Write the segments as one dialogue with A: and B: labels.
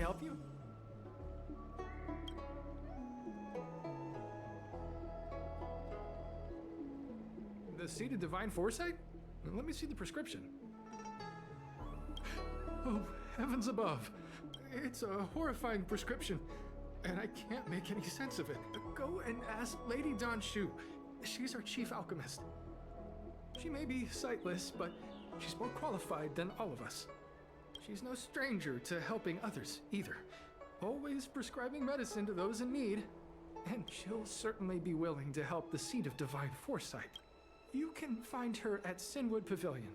A: help you? The seed of divine foresight? Let me see the prescription. Oh, heavens above. It's a horrifying prescription, and I can't make any sense of it. Go and ask Lady Don Shu. She's our chief alchemist. She may be sightless, but she's more qualified than all of us. She's no stranger to helping others, either. Always prescribing medicine to those in need. And she'll certainly be willing to help the seed of divine foresight. You can find her at Sinwood Pavilion.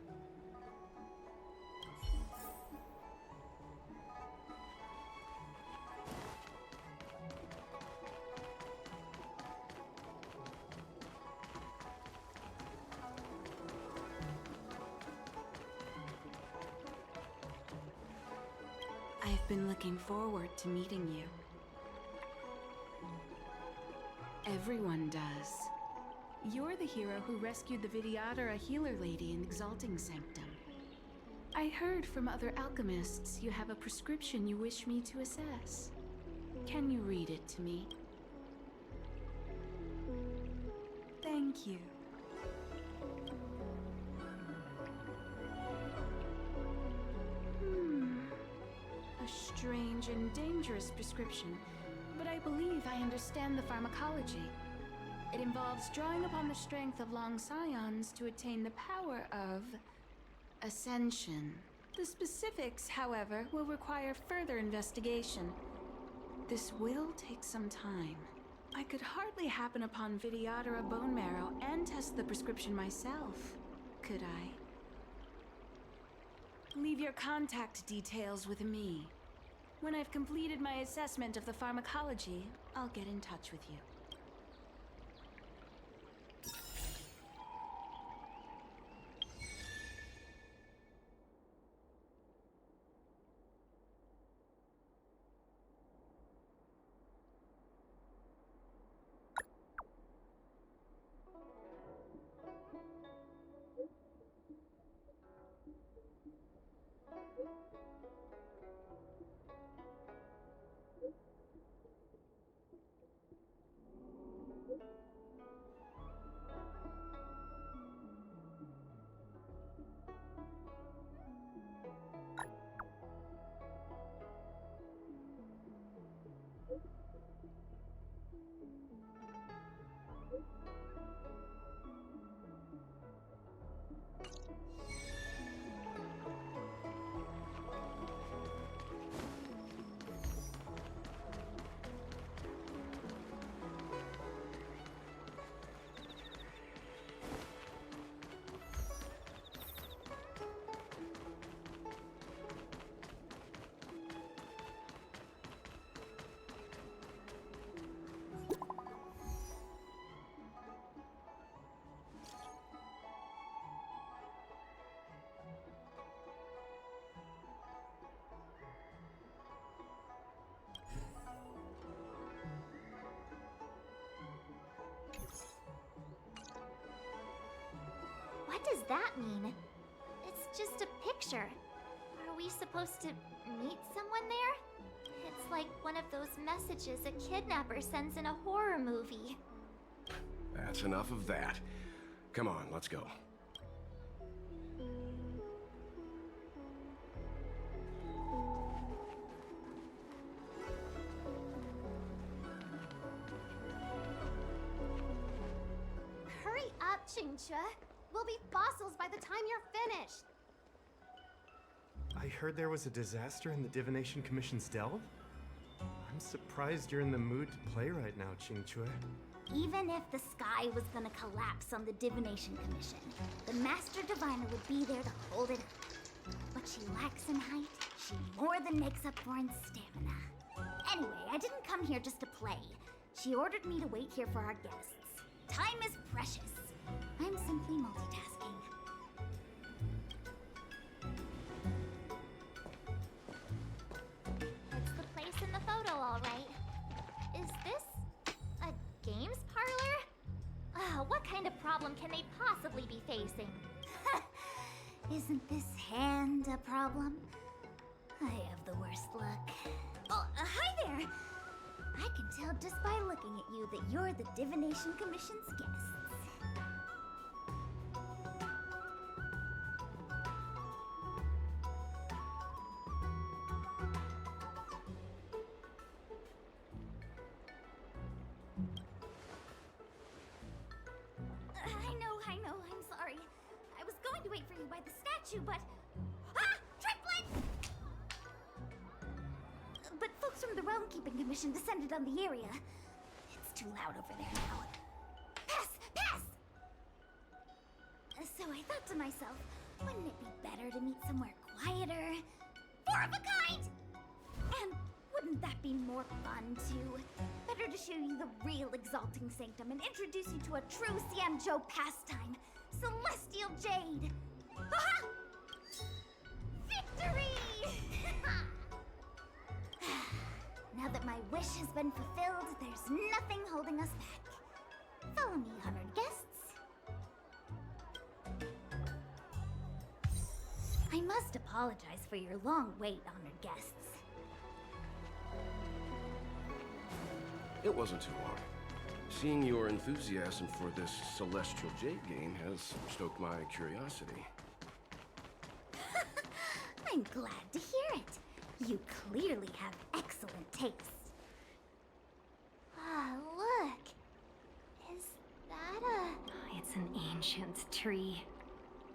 B: I've been looking forward to meeting you. Everyone does. You're the hero who rescued the Vidyadhara healer lady in Exalting Sanctum. I heard from other alchemists you have a prescription you wish me to assess. Can you read it to me? Thank you. A strange and dangerous prescription, but I believe I understand the pharmacology. It involves drawing upon the strength of long scions to attain the power of ascension. The specifics, however, will require further investigation. This will take some time. I could hardly happen upon Vidyadhara bone marrow and test the prescription myself, could I? Leave your contact details with me. When I've completed my assessment of the pharmacology, I'll get in touch with you.
C: What does that mean? It's just a picture. Are we supposed to meet someone there? It's like one of those messages a kidnapper sends in a horror movie.
D: That's enough of that. Come on, let's go.
C: Hurry up, Qingque. We'll be fossils by the time you're finished.
E: I heard there was a disaster in the Divination Commission's delve? I'm surprised you're in the mood to play right now, Qingque.
C: Even if the sky was gonna collapse on the Divination Commission, the Master Diviner would be there to hold it up. What she lacks in height, she more than makes up for in stamina. Anyway, I didn't come here just to play. She ordered me to wait here for our guests. Time is precious. I'm simply multitasking. It's the place in the photo, all right. Is this a games parlor? What kind of problem can they possibly be facing? Isn't this hand a problem? I have the worst luck. Oh, hi there! I can tell just by looking at you that you're the Divination Commission's guests. I know, I'm sorry. I was going to wait for you by the statue, but... Ah! Triplet! But folks from the Realm Keeping Commission descended on the area. It's too loud over there now. Pass! Pass! So I thought to myself, wouldn't it be better to meet somewhere quieter? Four of a kind! And wouldn't that be more fun, too? Better to show you the real Exalting Sanctum and introduce you to a true Xianzhou pastime, Celestial Jade! Aha! Victory! Now that my wish has been fulfilled, there's nothing holding us back. Follow me, honored guests. I must apologize for your long wait, honored guests.
D: It wasn't too long. Seeing your enthusiasm for this Celestial Jade game has stoked my curiosity.
C: I'm glad to hear it. You clearly have excellent taste. Ah, look. Is that a...
F: It's an ancient tree.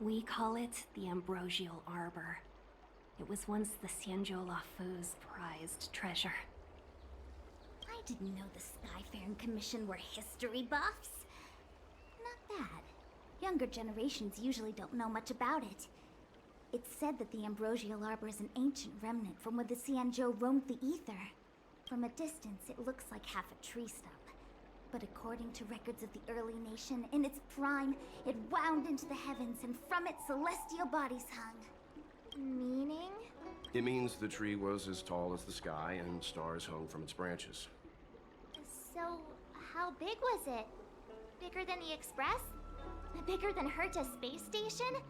F: We call it the Ambrosial Arbor. It was once the Xianzhou Lafu's prized treasure.
C: I didn't know the Skyfaring Commission were history buffs. Not bad. Younger generations usually don't know much about it. It's said that the Ambrosial Arbor is an ancient remnant from when the Xianzhou roamed the ether. From a distance, it looks like half a tree stump. But according to records of the early nation, in its prime, it wound into the heavens and from it celestial bodies hung.
G: Meaning?
D: It means the tree was as tall as the sky and stars hung from its branches.
G: So, how big was it? Bigger than the Express? Bigger than Herta's space station?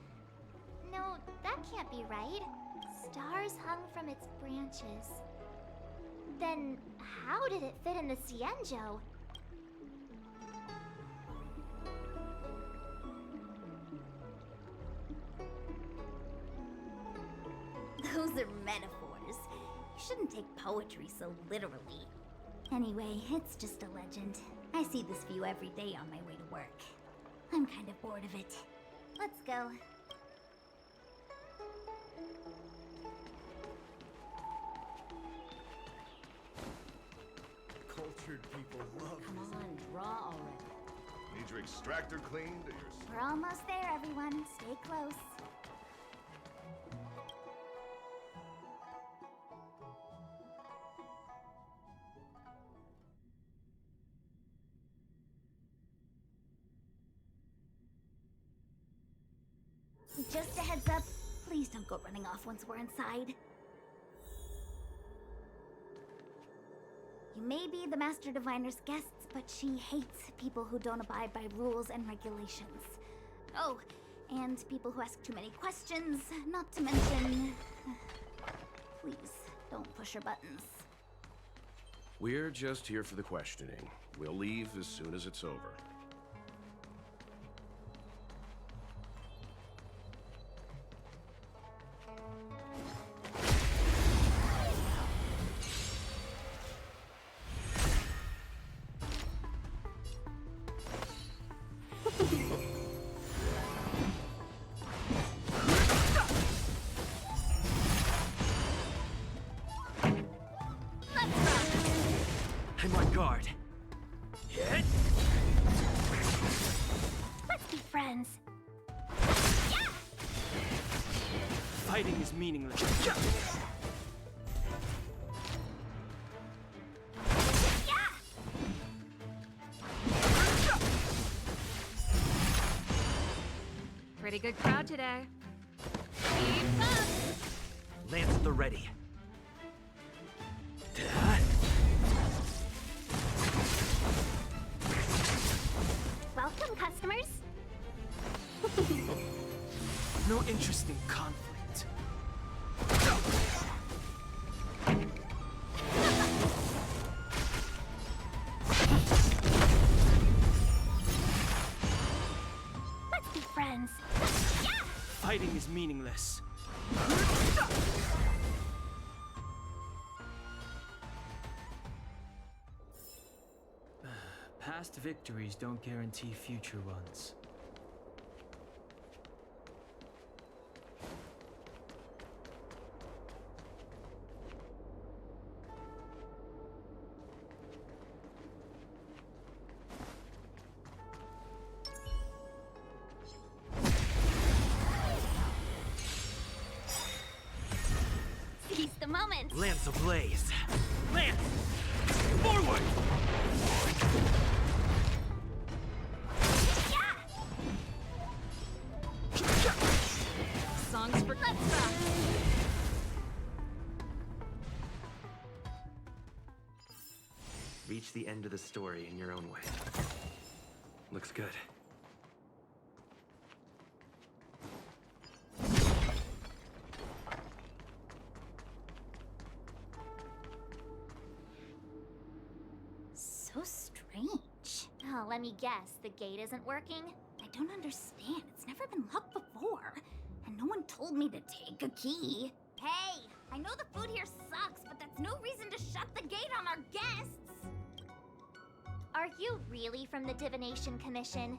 G: No, that can't be right. Stars hung from its branches. Then, how did it fit in the Xianzhou?
C: Those are metaphors. You shouldn't take poetry so literally. Anyway, it's just a legend. I see this view every day on my way to work. I'm kind of bored of it. Let's go.
E: Cultured people love
F: Come on, draw already.
H: Need your extractor cleaned or your...
C: We're almost there, everyone. Stay close. Just a heads up, please don't go running off once we're inside. You may be the Master Diviner's guests, but she hates people who don't abide by rules and regulations. Oh, and people who ask too many questions, not to mention... Please, don't push her buttons.
D: We're just here for the questioning. We'll leave as soon as it's over.
I: I'm on guard.
G: Let's be friends.
I: Fighting is meaningless.
F: Pretty good crowd today. Keep up!
I: Lance at the ready.
G: Welcome, customers.
I: No interest in conflict. Fighting is meaningless. Past victories don't guarantee future ones.
C: Seize the moment.
I: Lance ablaze. Lance! Forward!
B: Songs for
C: Let's rock.
E: Reach the end of the story in your own way. Looks good.
C: So strange. Oh, let me guess. The gate isn't working? I don't understand. It's never been locked before. And no one told me to take a key. Hey, I know the food here sucks, but that's no reason to shut the gate on our guests. Are you really from the Divination Commission?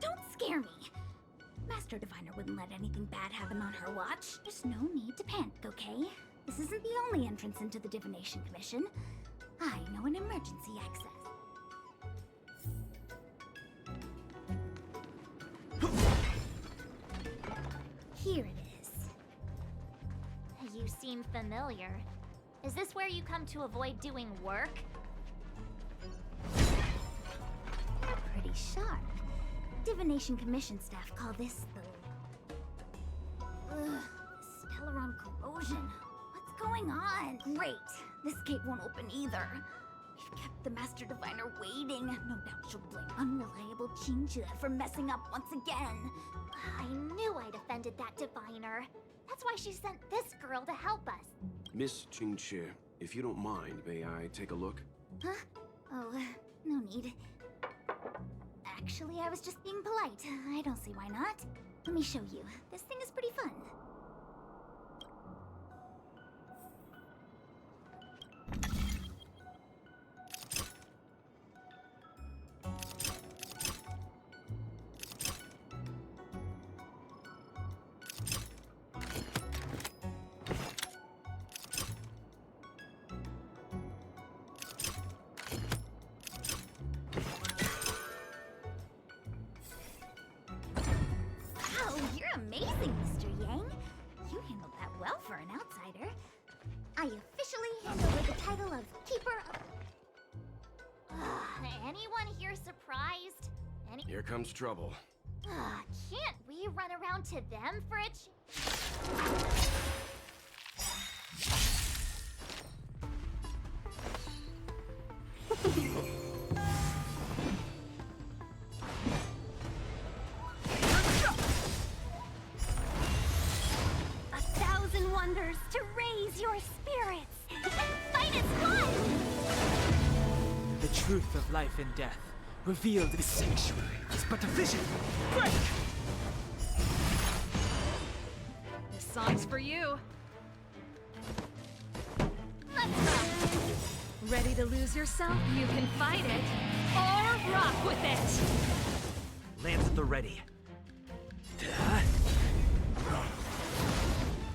C: Don't scare me. Master Diviner wouldn't let anything bad happen on her watch. There's no need to panic, okay? This isn't the only entrance into the Divination Commission. I know an emergency access. Here it is. You seem familiar. Is this where you come to avoid doing work? You're pretty sharp. Divination Commission staff call this the Stellaron corrosion. What's going on? Great. This gate won't open either. We've kept the Master Diviner waiting. No doubt she'll blame unreliable Chinchilla for messing up once again. I knew I'd offended that Diviner. That's why she sent this girl to help us.
D: Miss Chinche, if you don't mind, may I take a look?
C: Huh? Oh, no need. Actually, I was just being polite. I don't see why not. Let me show you. This thing is pretty fun. Wow, you're amazing, Mr. Yang. You handled that well for an outsider. I officially hand over the title of Keeper of... Anyone here surprised?
D: Here comes trouble.
C: Can't we run around to them for a
F: A thousand wonders to raise your spirits.
C: fight is one!
I: The truth of life and death, revealed in the sanctuary, is but a vision. Break!
B: This song's for you.
C: Let's rock!
B: Ready to lose yourself? You can fight it or rock with it.
I: Lance at the ready.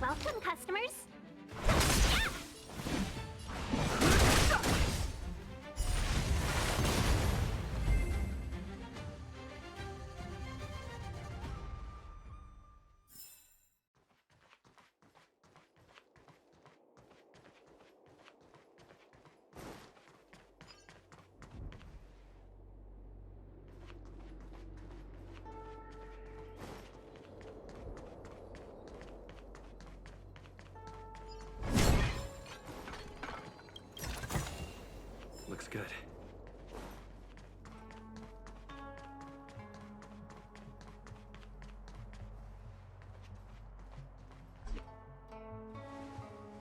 C: Welcome, customers.
E: Looks good.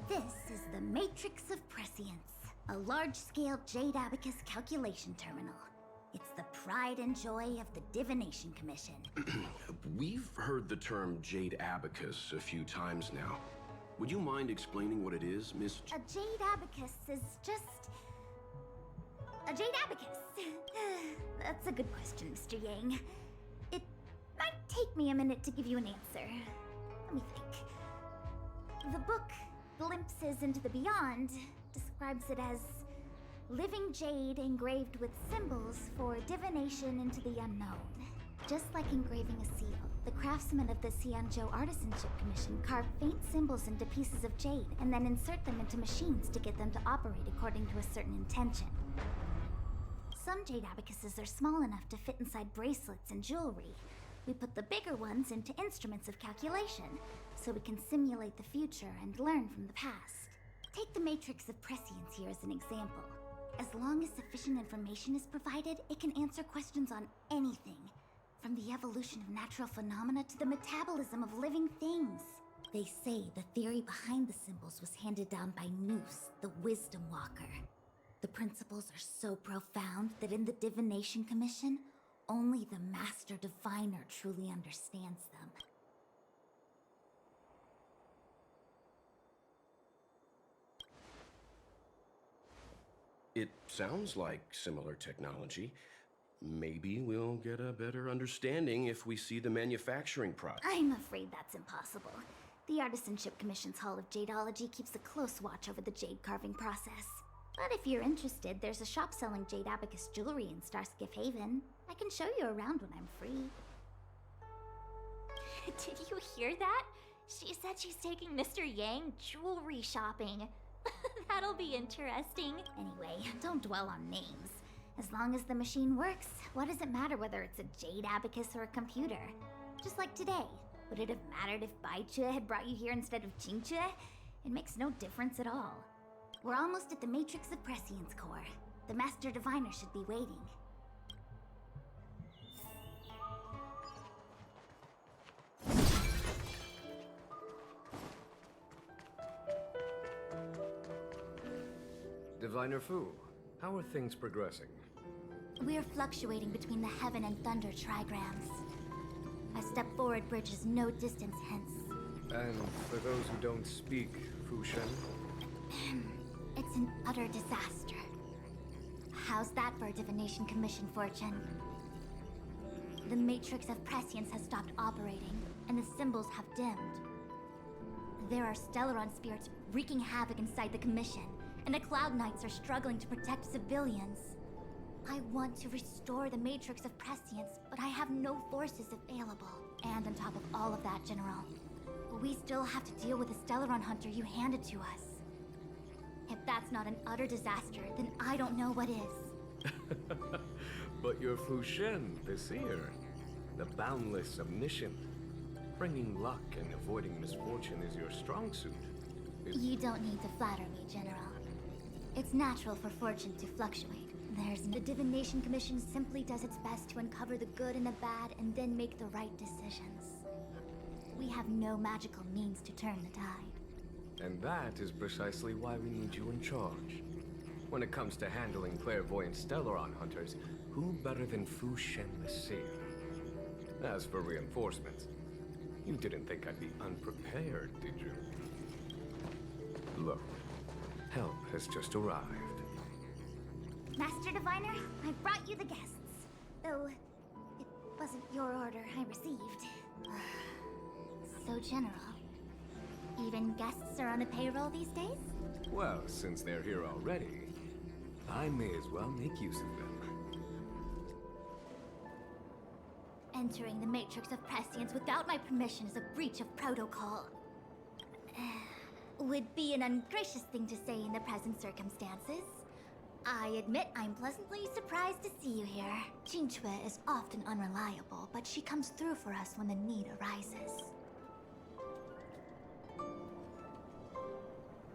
C: This is the Matrix of Prescience, a large-scale Jade Abacus calculation terminal. It's the pride and joy of the Divination Commission.
D: We've heard the term Jade Abacus a few times now. Would you mind explaining what it is, Miss...
C: A Jade Abacus is just... a Jade Abacus. That's a good question, Mr. Yang. It might take me a minute to give you an answer. Let me think. The book, Glimpses into the Beyond, describes it as living jade engraved with symbols for divination into the unknown. Just like engraving a seal, the craftsmen of the Xianzhou Artisanship Commission carve faint symbols into pieces of jade and then insert them into machines to get them to operate according to a certain intention. Some jade abacuses are small enough to fit inside bracelets and jewelry. We put the bigger ones into instruments of calculation, so we can simulate the future and learn from the past. Take the matrix of prescience here as an example. As long as sufficient information is provided, it can answer questions on anything, from the evolution of natural phenomena to the metabolism of living things. They say the theory behind the symbols was handed down by Noose, the Wisdom Walker. The principles are so profound that in the Divination Commission, only the Master Diviner truly understands them.
D: It sounds like similar technology. Maybe we'll get a better understanding if we see the manufacturing process.
C: I'm afraid that's impossible. The Artisanship Commission's Hall of Jadeology keeps a close watch over the jade carving process. But if you're interested, there's a shop selling jade abacus jewelry in Starskiff Haven. I can show you around when I'm free.
G: Did you hear that? She said she's taking Mr. Yang jewelry shopping. That'll be interesting.
C: Anyway, don't dwell on names. As long as the machine works, what does it matter whether it's a jade abacus or a computer? Just like today. Would it have mattered if Baichue had brought you here instead of Qingchue? It makes no difference at all. We're almost at the Matrix of Prescience Core. The Master Diviner should be waiting.
J: Diviner Fu, how are things progressing?
C: We're fluctuating between the Heaven and Thunder trigrams. A step forward bridges no distance hence.
J: And for those who don't speak Fu Shen?
C: It's an utter disaster. How's that for a Divination Commission fortune? The Matrix of Prescience has stopped operating, and the symbols have dimmed. There are Stellaron spirits wreaking havoc inside the Commission, and the Cloud Knights are struggling to protect civilians. I want to restore the Matrix of Prescience, but I have no forces available. And on top of all of that, General, we still have to deal with the Stellaron Hunter you handed to us. If that's not an utter disaster, then I don't know what is.
J: But you're Fu Shen, the seer. The boundless, omniscient. Bringing luck and avoiding misfortune is your strong suit.
C: You don't need to flatter me, General. It's natural for fortune to fluctuate. The Divination Commission simply does its best to uncover the good and the bad and then make the right decisions. We have no magical means to turn the tide.
J: And that is precisely why we need you in charge. When it comes to handling clairvoyant Stellaron hunters, who better than Fu Shen the Seer? As for reinforcements, you didn't think I'd be unprepared, did you? Look, help has just arrived.
C: Master Diviner, I brought you the guests. Though, it wasn't your order I received. So, General, even guests are on the payroll these days?
J: Well, since they're here already, I may as well make use of them.
C: Entering the Matrix of Prescience without my permission is a breach of protocol. Would be an ungracious thing to say in the present circumstances. I admit I'm pleasantly surprised to see you here. Qingchue is often unreliable, but she comes through for us when the need arises.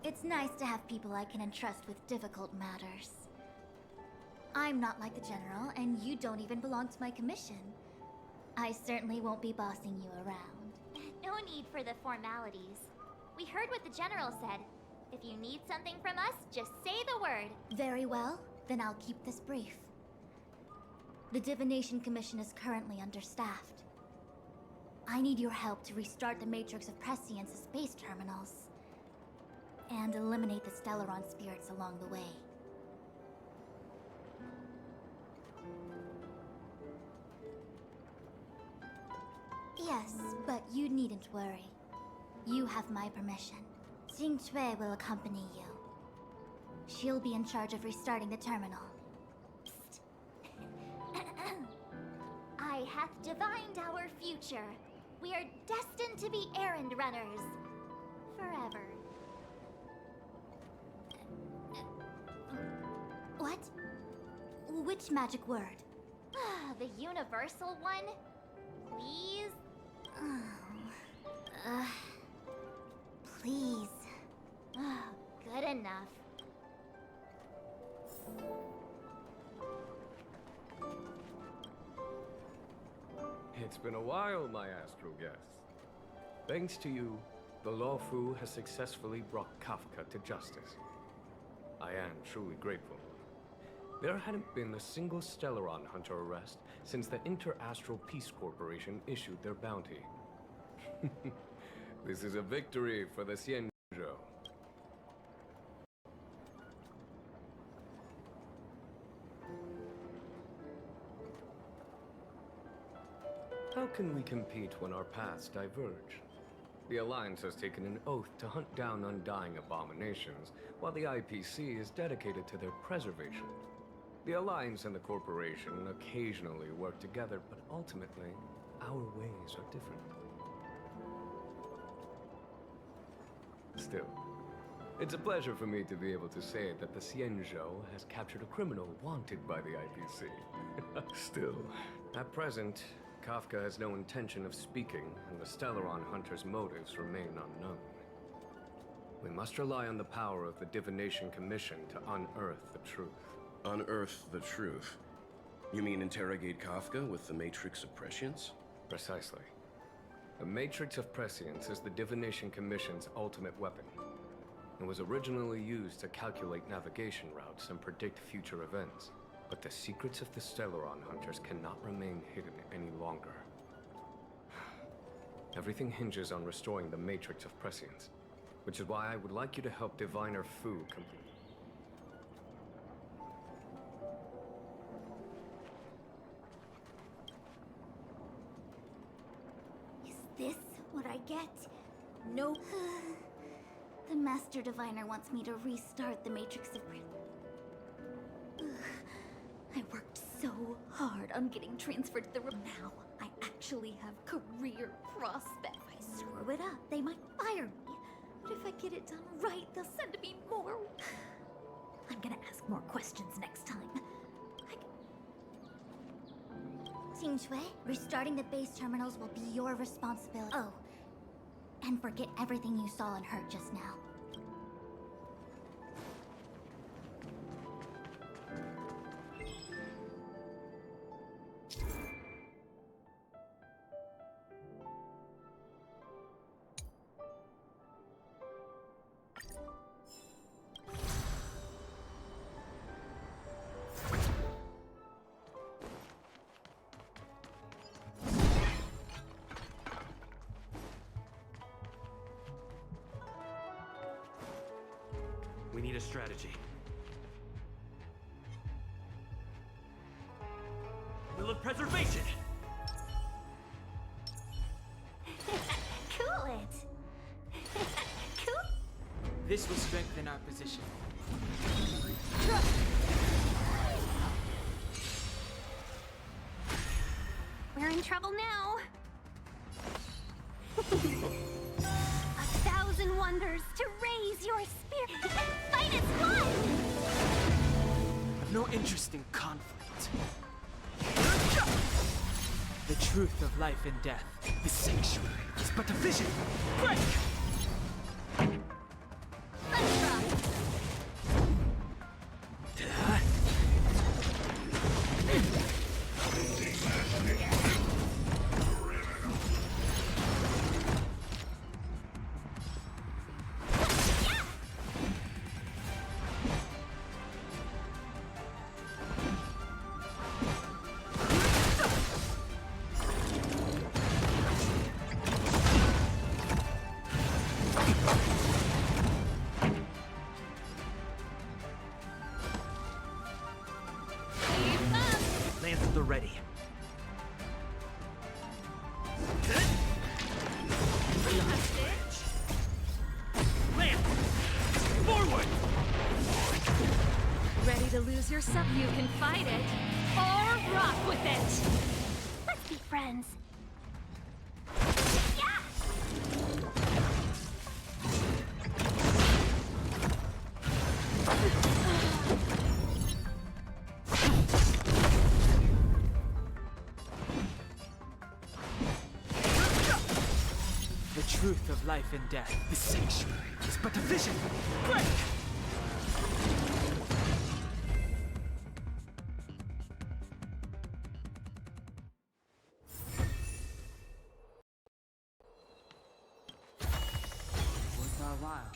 C: It's nice to have people I can entrust with difficult matters. I'm not like the General, and you don't even belong to my commission. I certainly won't be bossing you around.
G: No need for the formalities. We heard what the General said. If you need something from us, just say the word.
C: Very well, then I'll keep this brief. The Divination Commission is currently understaffed. I need your help to restart the Matrix of Prescience's space terminals and eliminate the Stellaron spirits along the way. Yes, but you needn't worry. You have my permission. Xing Shui will accompany you. She'll be in charge of restarting the terminal. Psst.
G: I hath divined our future. We are destined to be errand runners. Forever.
C: What? Which magic word?
G: The universal one? Please?
C: Please.
G: Good enough.
J: It's been a while, my astral guests. Thanks to you, the Lawfu has successfully brought Kafka to justice. I am truly grateful. There hadn't been a single Stellaron hunter arrest since the Inter-Astral Peace Corporation issued their bounty. This is a victory for the Xianzhou. How can we compete when our paths diverge? The Alliance has taken an oath to hunt down undying abominations, while the IPC is dedicated to their preservation. The Alliance and the Corporation occasionally work together, but ultimately, our ways are different. Still, it's a pleasure for me to be able to say that the Xianzhou has captured a criminal wanted by the IPC. Still, at present, Kafka has no intention of speaking, and the Stellaron hunter's motives remain unknown. We must rely on the power of the Divination Commission to unearth the truth.
D: Unearth the truth? You mean interrogate Kafka with the Matrix of Prescience?
J: Precisely. The Matrix of Prescience is the Divination Commission's ultimate weapon. It was originally used to calculate navigation routes and predict future events. But the secrets of the Stellaron hunters cannot remain hidden any longer. Everything hinges on restoring the Matrix of Prescience, which is why I would like you to help Diviner Fu complete.
C: Is this what I get? No. The Master Diviner wants me to restart the Matrix of I worked so hard on getting transferred to the room. Now, I actually have career prospects. If I screw it up, they might fire me. But if I get it done right, they'll send me more. I'm gonna ask more questions next time. Xing Shui, restarting the base terminals will be your responsibility. Oh, and forget everything you saw and heard just now.
I: We need a strategy. Will of preservation!
C: Cool it! Cool!
I: This will strengthen our position.
F: We're in trouble now. 1,000 wonders to raise your spirit and fight as one!
I: I've no interest in conflict. The truth of life and death, the sanctuary, is but a vision. Break!
C: Let's try!
I: the ready. Land! Forward!
F: Ready to lose yourself? You can fight it, or rock with it!
C: Let's be friends.
I: The truth of life and death. The sanctuary is but a vision. Break! Worth our while.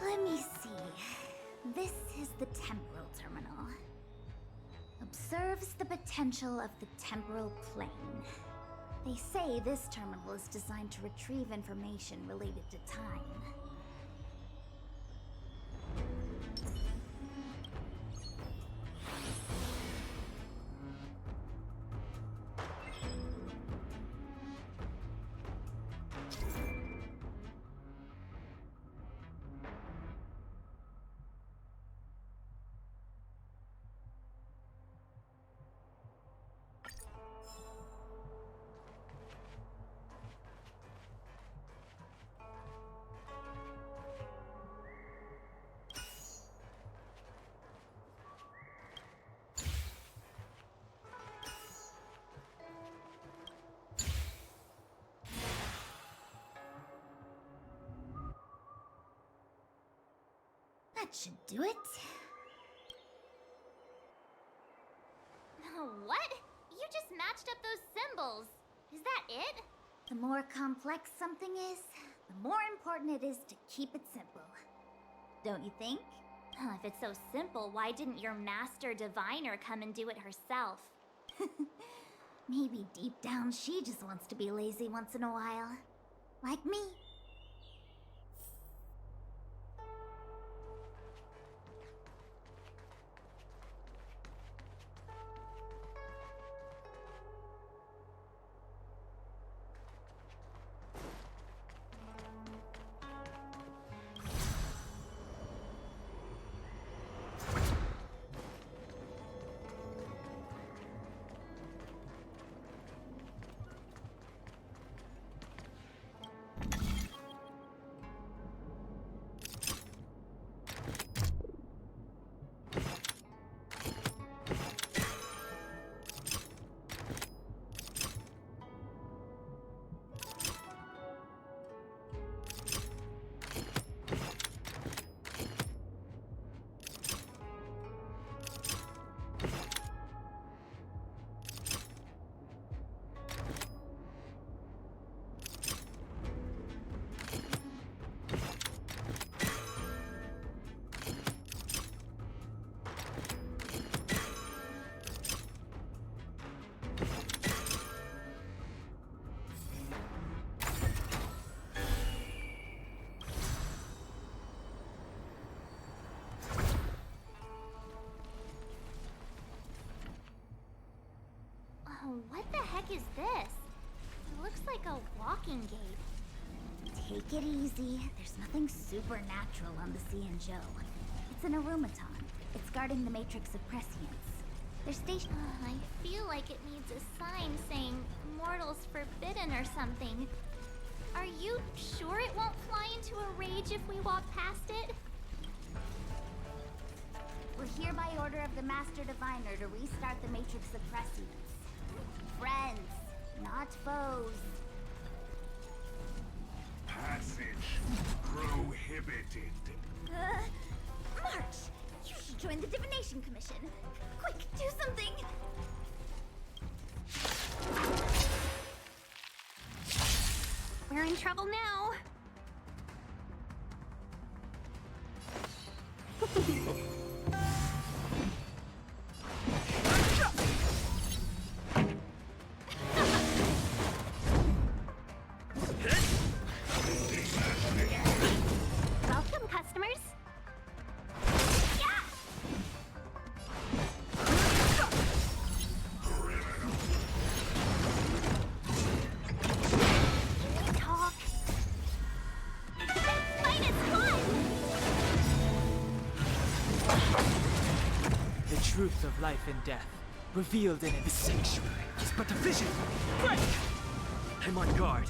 C: Let me see. This is the temporal terminal. Observes the potential of the temporal plane. They say this terminal is designed to retrieve information related to time. That should do it.
G: What? You just matched up those symbols. Is that it?
C: The more complex something is, the more important it is to keep it simple. Don't you think?
G: If it's so simple, why didn't your master diviner come and do it herself?
C: Maybe deep down she just wants to be lazy once in a while. Like me.
G: What the heck is this? It looks like a walking gate.
C: Take it easy. There's nothing supernatural on the Cianjo. It's an aromaton. It's guarding the matrix of prescience. They're stationed.
G: I feel like it needs a sign saying mortals forbidden or something. Are you sure it won't fly into a rage if we walk past it?
C: We're here by order of the Master Diviner to restart the Matrix Suppressants. Friends, not foes.
H: Passage prohibited.
C: March! You should join the Divination Commission. Quick, do something!
F: We're in trouble now.
C: Welcome, customers. Talk. Fight is fun!
I: The truth of life and death, revealed in the sanctuary, is but a vision. Break! I'm on guard.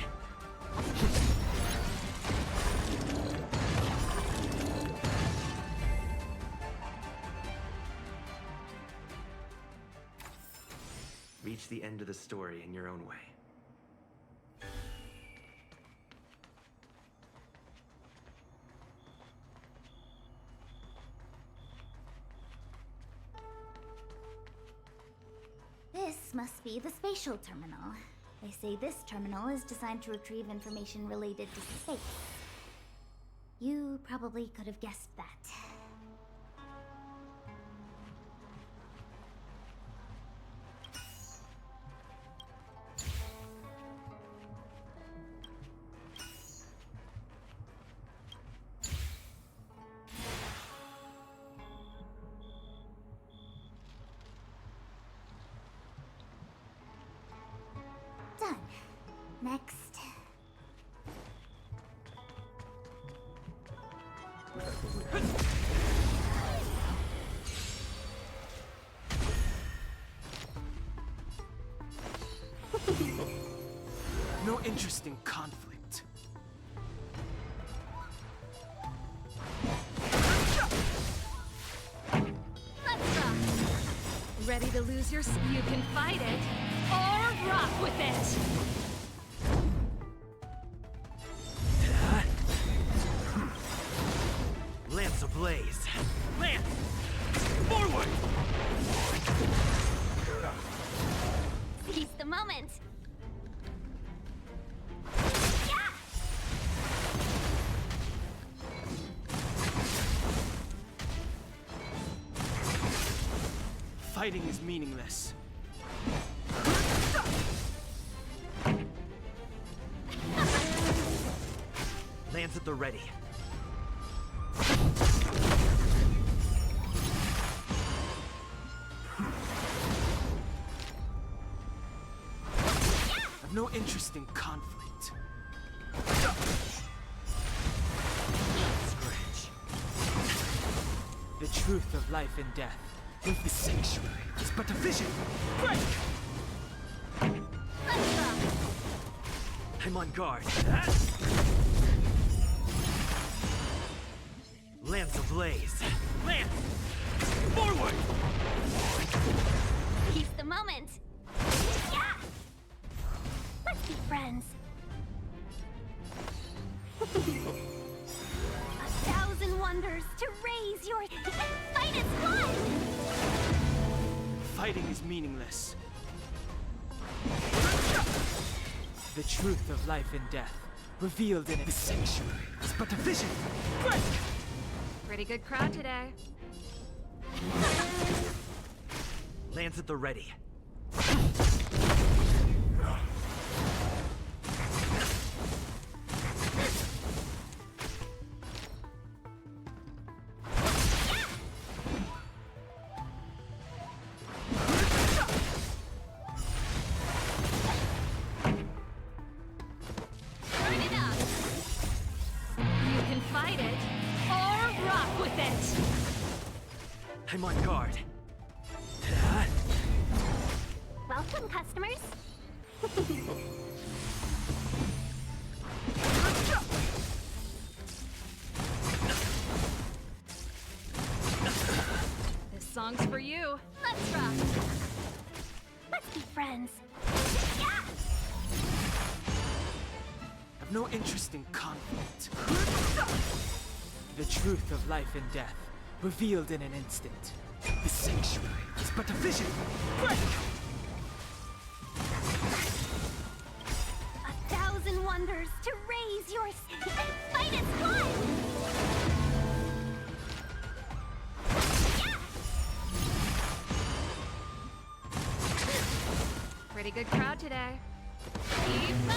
E: Reach the end of the story in your own way.
C: This must be the spatial terminal. They say this terminal is designed to retrieve information related to space. You probably could have guessed that. Done. Next.
I: No interest in conflict.
F: Let's rock. Ready to lose your you can fight it or rock with it.
I: Lance ablaze. Lance! Forward!
C: Seize the moment.
I: Fighting is meaningless. Lance at the ready. I've no interest in conflict. Scratch. The truth of life and death, with the sanctuary, is but a vision. Break!
C: Let's rock.
I: I'm on guard. Lance ablaze. Lance! Forward!
C: Seize the moment. Let's be friends. 1,000 wonders to raise your fight is fun.
I: Fighting is meaningless. The truth of life and death, revealed in the sanctuary, is but a vision. Break!
F: Pretty good crowd today.
I: Lance at the ready.
F: Turn it up. You can fight it or rock with it.
I: I'm on guard.
C: Welcome, customers.
K: song's for you.
F: Let's rock! Let's be friends. Yeah!
I: I've no interest in conflict. The truth of life and death, revealed in an instant. The sanctuary is but a vision. Break!
F: 1,000 wonders to raise your and fight as one!
K: Pretty good crowd today. Keep up!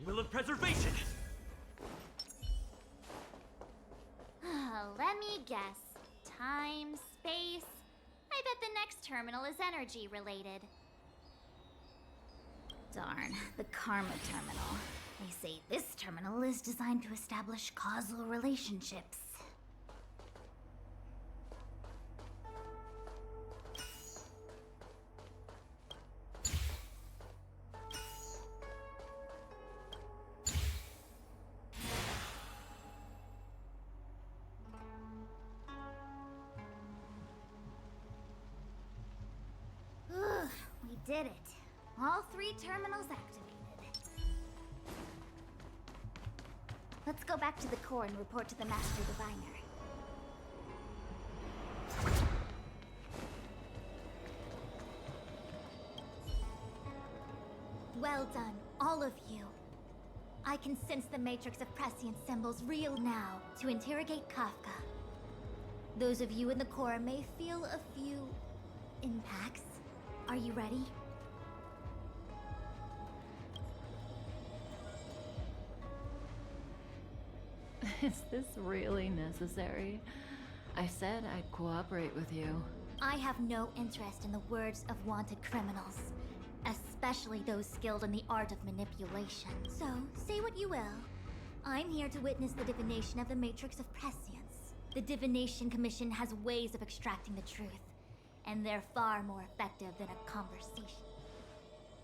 I: Will of preservation!
G: Let me guess. Time, space. I bet the next terminal is energy related.
C: Darn, the Karma Terminal. They say this terminal is designed to establish causal relationships. We did it. All 3 terminals activated. Let's go back to the core and report to the Master Diviner. Well done, all of you. I can sense the matrix of prescient symbols real now to interrogate Kafka. Those of you in the core may feel a few impacts. Are you ready?
L: Is this really necessary? I said I'd cooperate with you.
C: I have no interest in the words of wanted criminals, especially those skilled in the art of manipulation. So, say what you will. I'm here to witness the divination of the Matrix of Prescience. The Divination Commission has ways of extracting the truth, and they're far more effective than a conversation.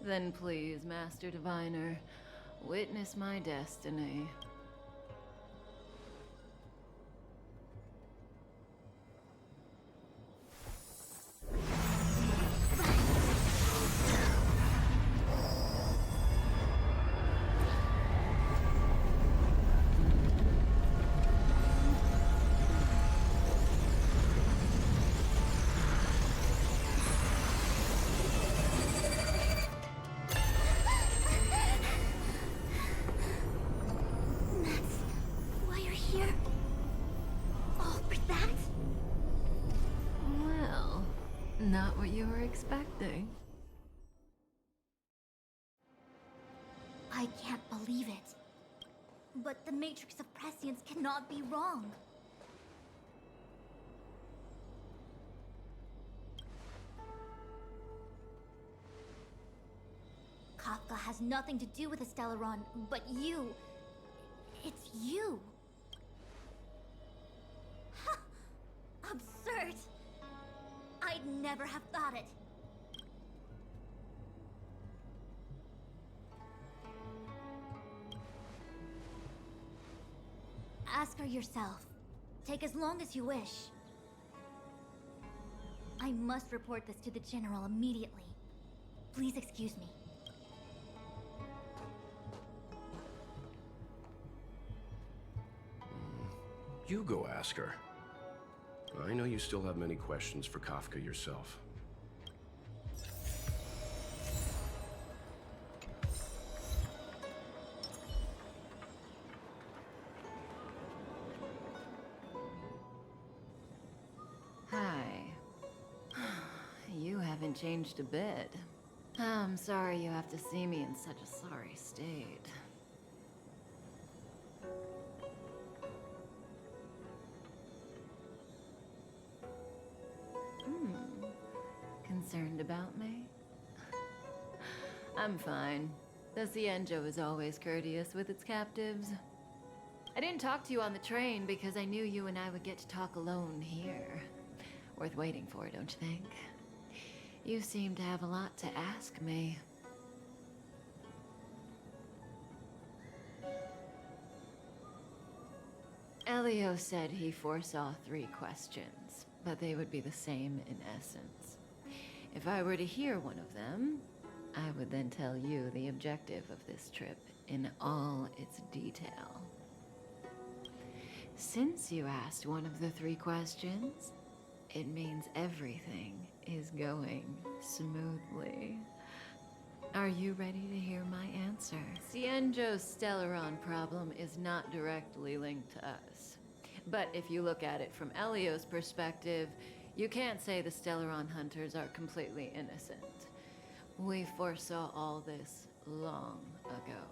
L: Then please, Master Diviner, witness my destiny. Not what you were expecting.
C: I can't believe it. But the Matrix of Prescience cannot be wrong. Kafka has nothing to do with the Stellaron, but you... It's you. Ha! Absurd! I'd never have thought it. Ask her yourself. Take as long as you wish. I must report this to the General immediately. Please excuse me.
D: You go ask her. I know you still have many questions for Kafka yourself.
L: Hi. You haven't changed a bit. I'm sorry you have to see me in such a sorry state. Concerned about me? I'm fine. The Cienjo is always courteous with its captives. I didn't talk to you on the train because I knew you and I would get to talk alone here. Worth waiting for, don't you think? You seem to have a lot to ask me. Elio said he foresaw 3 questions, but they would be the same in essence. If I were to hear one of them, I would then tell you the objective of this trip in all its detail. Since you asked one of the 3 questions, it means everything is going smoothly. Are you ready to hear my answer? Cienjo's Stellaron problem is not directly linked to us. But if you look at it from Elio's perspective, you can't say the Stellaron hunters are completely innocent. We foresaw all this long ago,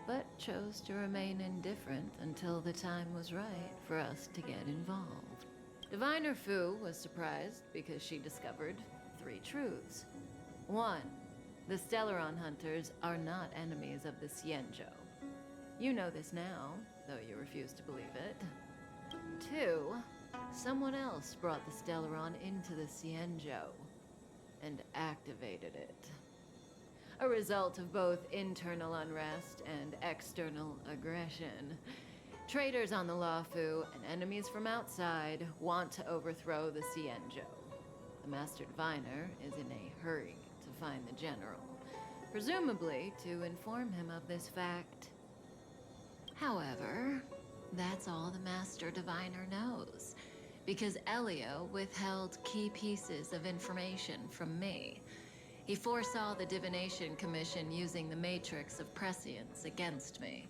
L: but chose to remain indifferent until the time was right for us to get involved. Diviner Fu was surprised because she discovered 3 truths. 1, the Stellaron hunters are not enemies of the Cienjo. You know this now, though you refuse to believe it. 2, someone else brought the Stellaron into the Cienjo and activated it. A result of both internal unrest and external aggression. Traitors on the Luofu and enemies from outside want to overthrow the Cienjo. The Master Diviner is in a hurry to find the General, presumably to inform him of this fact. However, that's all the Master Diviner knows, because Elio withheld key pieces of information from me. He foresaw the Divination Commission using the Matrix of Prescience against me.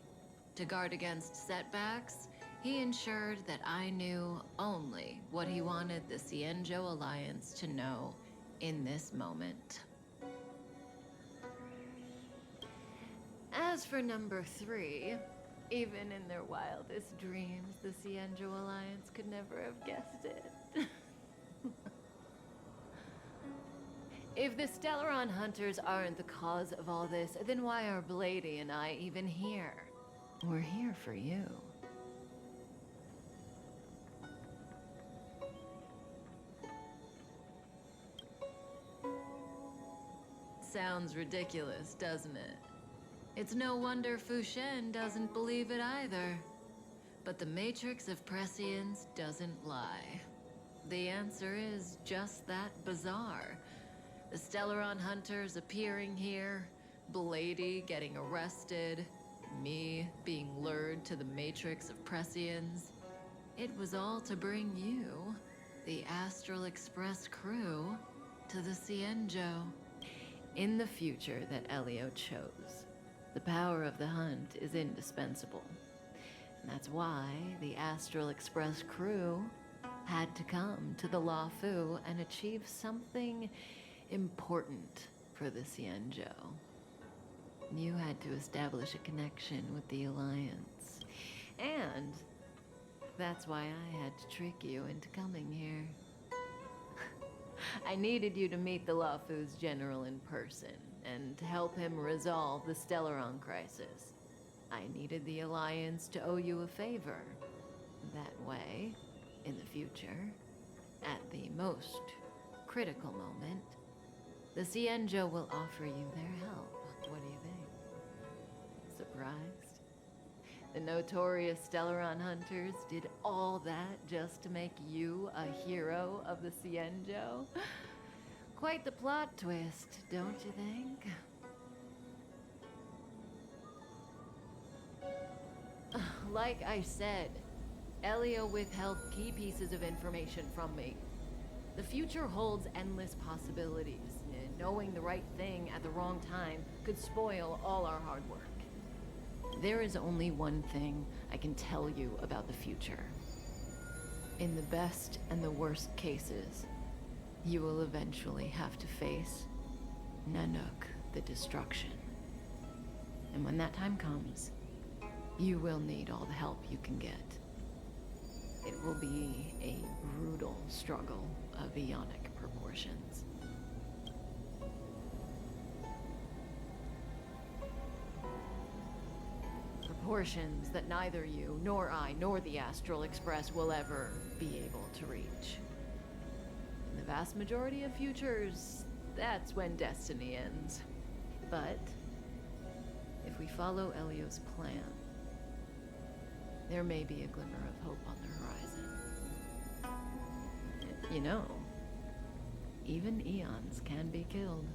L: To guard against setbacks, he ensured that I knew only what he wanted the Cienjo Alliance to know in this moment. As for number 3, even in their wildest dreams, the Cienjo Alliance could never have guessed it. If the Stellaron hunters aren't the cause of all this, then why are Blady and I even here? We're here for you. Sounds ridiculous, doesn't it? It's no wonder Fu Shen doesn't believe it either. But the Matrix of Prescience doesn't lie. The answer is just that bizarre. The Stellaron hunters appearing here, Blady getting arrested, me being lured to the Matrix of Prescience. It was all to bring you, the Astral Express crew, to the Cienjo. In the future that Elio chose, the power of the hunt is indispensable. And that's why the Astral Express crew had to come to the Luofu and achieve something important for the Xianzhou. You had to establish a connection with the Alliance. And that's why I had to trick you into coming here. I needed you to meet the Luofu's general in person and to help him resolve the Stellaron crisis. I needed the Alliance to owe you a favor. That way, in the future, at the most critical moment, the Xianzhou will offer you their help. What do you think? Surprised? The notorious Stellaron hunters did all that just to make you a hero of the Xianzhou? Quite the plot twist, don't you think? Like I said, Elio withheld key pieces of information from me. The future holds endless possibilities, and knowing the right thing at the wrong time could spoil all our hard work. There is only one thing I can tell you about the future. In the best and the worst cases, you will eventually have to face Nanook the Destruction. And when that time comes, you will need all the help you can get. It will be a brutal struggle of Ionic proportions. Proportions that neither you, nor I, nor the Astral Express will ever be able to reach. In the vast majority of futures, that's when destiny ends. But if we follow Elio's plan, there may be a glimmer of hope on the horizon. You know, even eons can be killed.